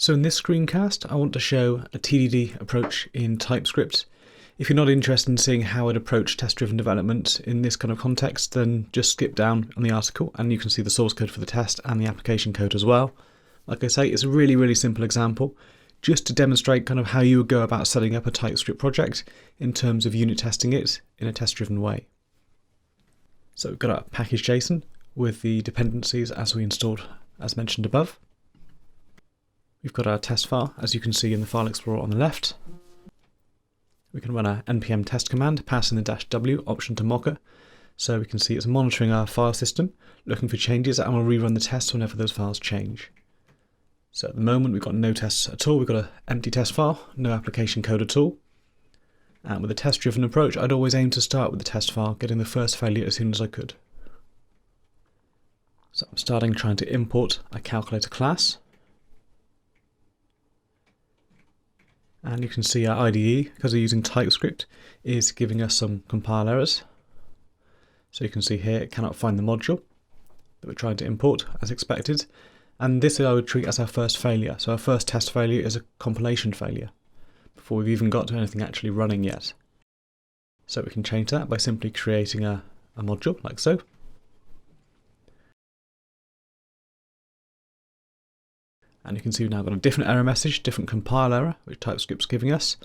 So in this screencast, I want to show a TDD approach in TypeScript. If you're not interested in seeing how I'd approach test-driven development in this kind of context, then just skip down on the article and you can see the source code for the test and the application code as well. Like I say, it's a really simple example, just to demonstrate kind of how you would go about setting up a TypeScript project in terms of unit testing it in a test-driven way. So we've got our package.json with the dependencies as we installed, as mentioned above. We've got our test file, as you can see in the file explorer on the left. We can run our npm test command, passing the -w option to Mocha, so we can see it's monitoring our file system, looking for changes, and we'll rerun the tests whenever those files change. So at the moment we've got no tests at all, we've got an empty test file, no application code at all. And with a test-driven approach, I'd always aim to start with the test file, getting the first failure as soon as I could. So I'm starting trying to import a calculator class. And you can see our IDE, because we're using TypeScript, is giving us some compile errors. So you can see here it cannot find the module that we're trying to import as expected. And this I would treat as our first failure. So our first test failure is a compilation failure, before we've even got to anything actually running yet. So we can change that by simply creating a module like so. And you can see we've now got a different error message, different compile error, which TypeScript's giving us,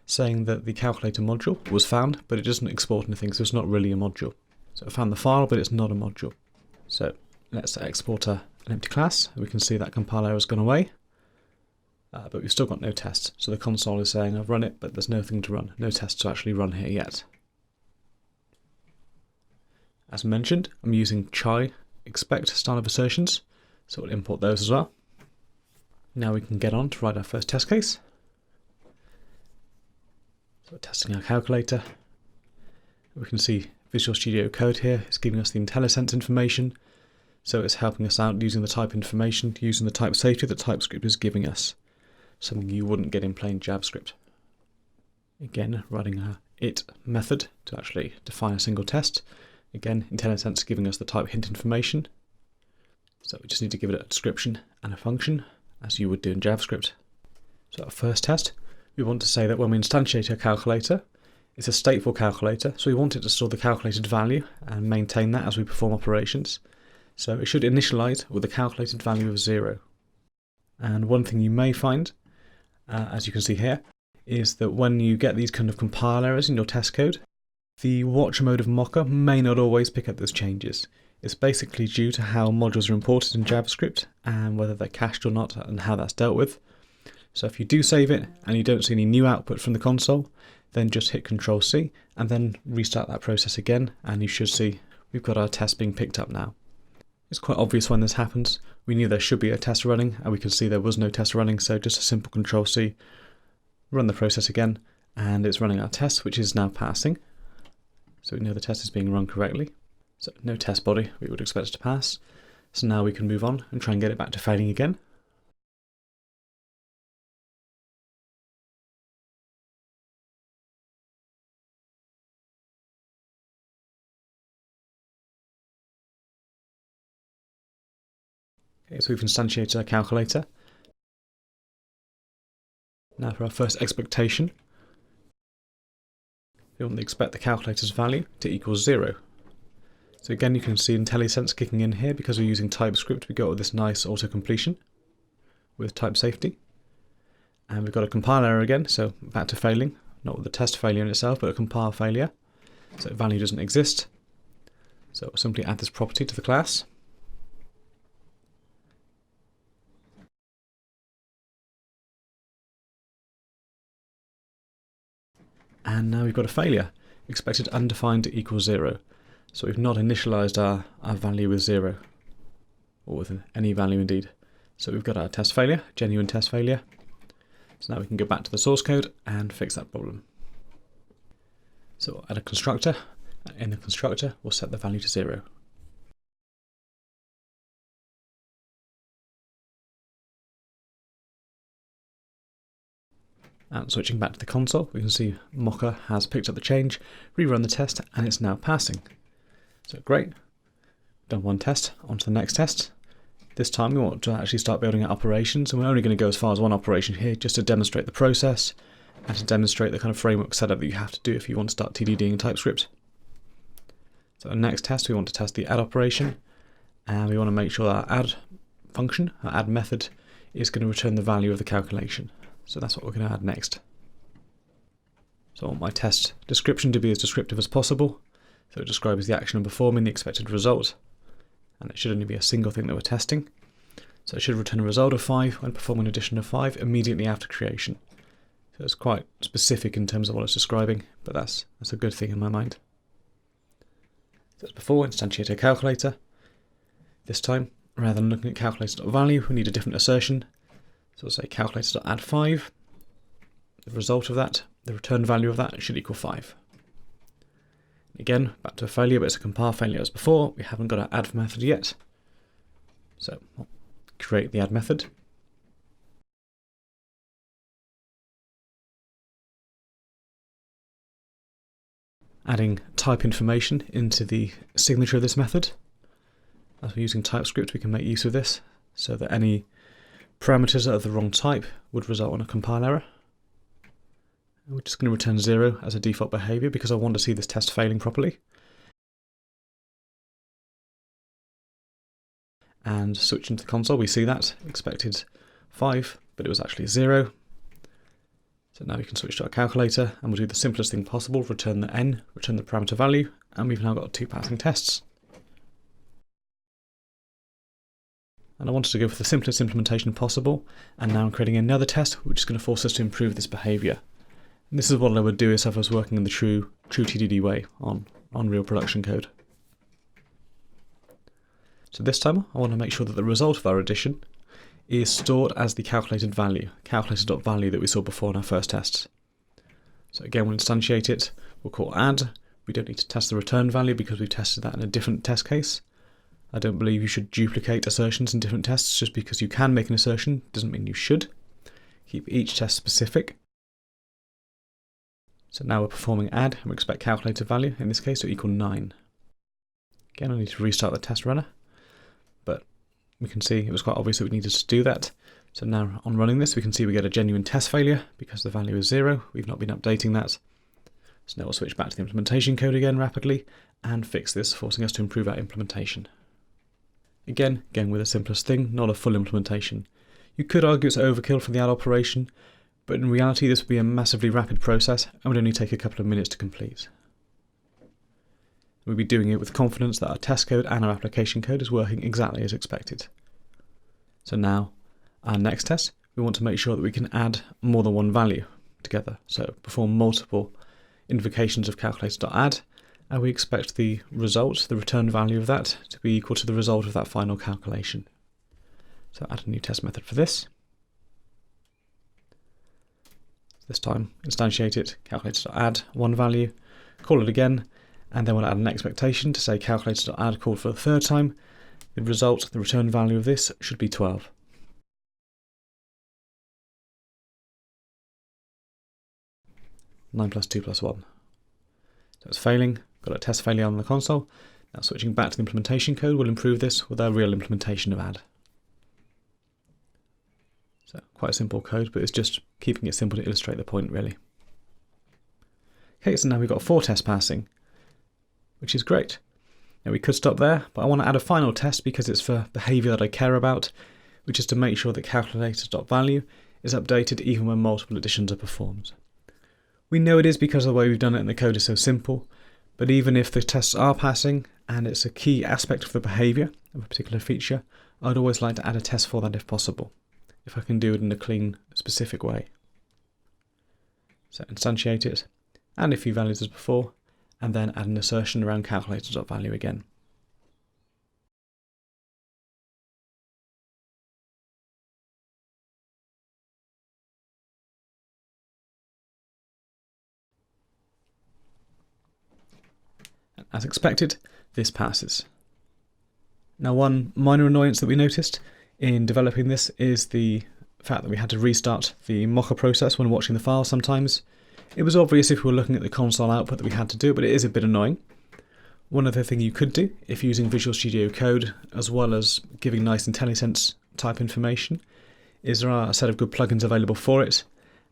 saying that the calculator module was found, but it doesn't export anything, so it's not really a module. So it found the file, but it's not a module. So let's export an empty class. We can see that compile error has gone away, but we've still got no tests. So the console is saying I've run it, but there's nothing to run, no tests to actually run here yet. As mentioned, I'm using chai expect style of assertions, so we'll import those as well. Now we can get on to write our first test case. So we're testing our calculator. We can see Visual Studio Code here. It's giving us the IntelliSense information. So it's helping us out using the type information, using the type safety that TypeScript is giving us. Something you wouldn't get in plain JavaScript. Again, writing our it method to actually define a single test. Again, IntelliSense giving us the type hint information. So we just need to give it a description and a function, as you would do in JavaScript. So our first test, we want to say that when we instantiate our calculator, it's a stateful calculator, so we want it to store the calculated value and maintain that as we perform operations. So it should initialize with a calculated value of 0. And one thing you may find, as you can see here, is that when you get these kind of compile errors in your test code, the watch mode of Mocha may not always pick up those changes. It's basically due to how modules are imported in JavaScript and whether they're cached or not and how that's dealt with. So if you do save it and you don't see any new output from the console, then just hit Ctrl+C and then restart that process again, and you should see we've got our test being picked up now. It's quite obvious when this happens. We knew there should be a test running and we can see there was no test running, so just a simple Ctrl+C, run the process again, and it's running our test, which is now passing. So we know the test is being run correctly. So no test body, we would expect it to pass. So now we can move on and try and get it back to failing again. Okay, so we've instantiated our calculator. Now for our first expectation, we want to expect the calculator's value to equal 0. So again, you can see IntelliSense kicking in here because we're using TypeScript. We got this nice auto-completion with type safety. And we've got a compile error again, so back to failing. Not with the test failure in itself, but a compile failure. So value doesn't exist. So we'll simply add this property to the class. And now we've got a failure. Expected undefined equals 0. So we've not initialized our value with 0, or with any value indeed. So we've got our test failure, genuine test failure. So now we can go back to the source code and fix that problem. So we'll add a constructor, and in the constructor we'll set the value to 0. And switching back to the console, we can see Mocha has picked up the change, rerun the test, and it's now passing. So great, done one test, on to the next test. This time we want to actually start building out operations, and we're only going to go as far as one operation here just to demonstrate the process and to demonstrate the kind of framework setup that you have to do if you want to start TDDing in TypeScript. So the next test, we want to test the add operation, and we want to make sure that our add function, our add method, is going to return the value of the calculation. So that's what we're going to add next. So I want my test description to be as descriptive as possible. So it describes the action and performing the expected result. And it should only be a single thing that we're testing. So it should return a result of 5 when performing an addition of 5 immediately after creation. So it's quite specific in terms of what it's describing, but that's a good thing in my mind. So as before, instantiate a calculator. This time, rather than looking at calculator.value, we need a different assertion. So we'll say calculator.add 5. The result of that, the return value of that, should equal 5. Again, back to a failure, but it's a compile failure as before. We haven't got our add method yet. So we'll create the add method. Adding type information into the signature of this method. As we're using TypeScript, we can make use of this so that any parameters that are the wrong type would result in a compile error. We're just going to return 0 as a default behavior because I want to see this test failing properly. And switch into the console, we see that expected 5, but it was actually 0. So now we can switch to our calculator and we'll do the simplest thing possible, return the n, return the parameter value, and we've now got 2 passing tests. And I wanted to go for the simplest implementation possible, and now I'm creating another test which is going to force us to improve this behavior. And this is what I would do if I was working in the true TDD way on real production code. So this time I want to make sure that the result of our addition is stored as the calculated value, calculator.value that we saw before in our first tests. So again, we'll instantiate it, we'll call add. We don't need to test the return value because we've tested that in a different test case. I don't believe you should duplicate assertions in different tests. Just because you can make an assertion doesn't mean you should. Keep each test specific. So now we're performing add, and we expect calculated value, in this case, to equal 9. Again, I need to restart the test runner, but we can see it was quite obvious that we needed to do that. So now on running this, we can see we get a genuine test failure because the value is 0. We've not been updating that. So now we'll switch back to the implementation code again rapidly and fix this, forcing us to improve our implementation. Again, going with the simplest thing, not a full implementation. You could argue it's overkill for the add operation, but in reality this would be a massively rapid process and would only take a couple of minutes to complete. We'll be doing it with confidence that our test code and our application code is working exactly as expected. So now, our next test, we want to make sure that we can add more than one value together. So perform multiple invocations of calculator.add, and we expect the result, the return value of that, to be equal to the result of that final calculation. So add a new test method for this. This time, instantiate it, calculator.add one value, call it again, and then we'll add an expectation to say calculator.add called for the third time. The result, the return value of this, should be 12. Nine plus 2 plus 1. So it's failing, got a test failure on the console. Now switching back to the implementation code will improve this with our real implementation of add. So quite a simple code, but it's just keeping it simple to illustrate the point really. Okay, so now we've got 4 tests passing, which is great. Now we could stop there, but I want to add a final test because it's for behavior that I care about, which is to make sure that calculator.value is updated even when multiple additions are performed. We know it is because of the way we've done it and the code is so simple, but even if the tests are passing and it's a key aspect of the behavior of a particular feature, I'd always like to add a test for that if possible, if I can do it in a clean, specific way. So instantiate it, and a few values as before, and then add an assertion around calculator.value again. And as expected, this passes. Now one minor annoyance that we noticed in developing this is the fact that we had to restart the mocker process when watching the file sometimes. It was obvious if we were looking at the console output that we had to do it, but it is a bit annoying. One other thing you could do, if using Visual Studio Code, as well as giving nice IntelliSense type information, is there are a set of good plugins available for it,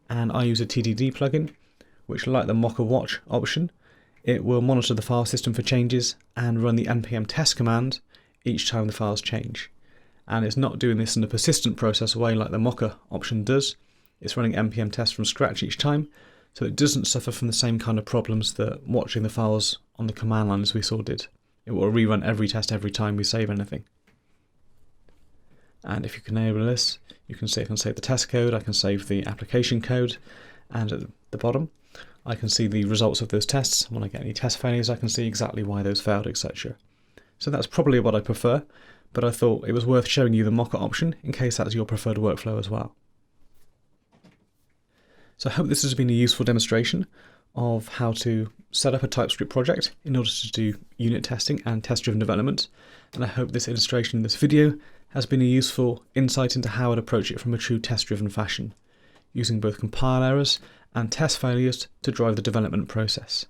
and I use a TDD plugin, which, like the Mocha Watch option, it will monitor the file system for changes and run the npm test command each time the files change. And it's not doing this in a persistent process way like the Mocha option does. It's running npm test from scratch each time, so it doesn't suffer from the same kind of problems that watching the files on the command line as we saw did. It will rerun every test every time we save anything. And if you can enable this, you can see I can save the test code, I can save the application code, and at the bottom I can see the results of those tests. When I get any test failures, I can see exactly why those failed, etc. So that's probably what I prefer, but I thought it was worth showing you the Mocha option in case that's your preferred workflow as well. So I hope this has been a useful demonstration of how to set up a TypeScript project in order to do unit testing and test-driven development, and I hope this illustration in this video has been a useful insight into how I'd approach it from a true test-driven fashion, using both compile errors and test failures to drive the development process.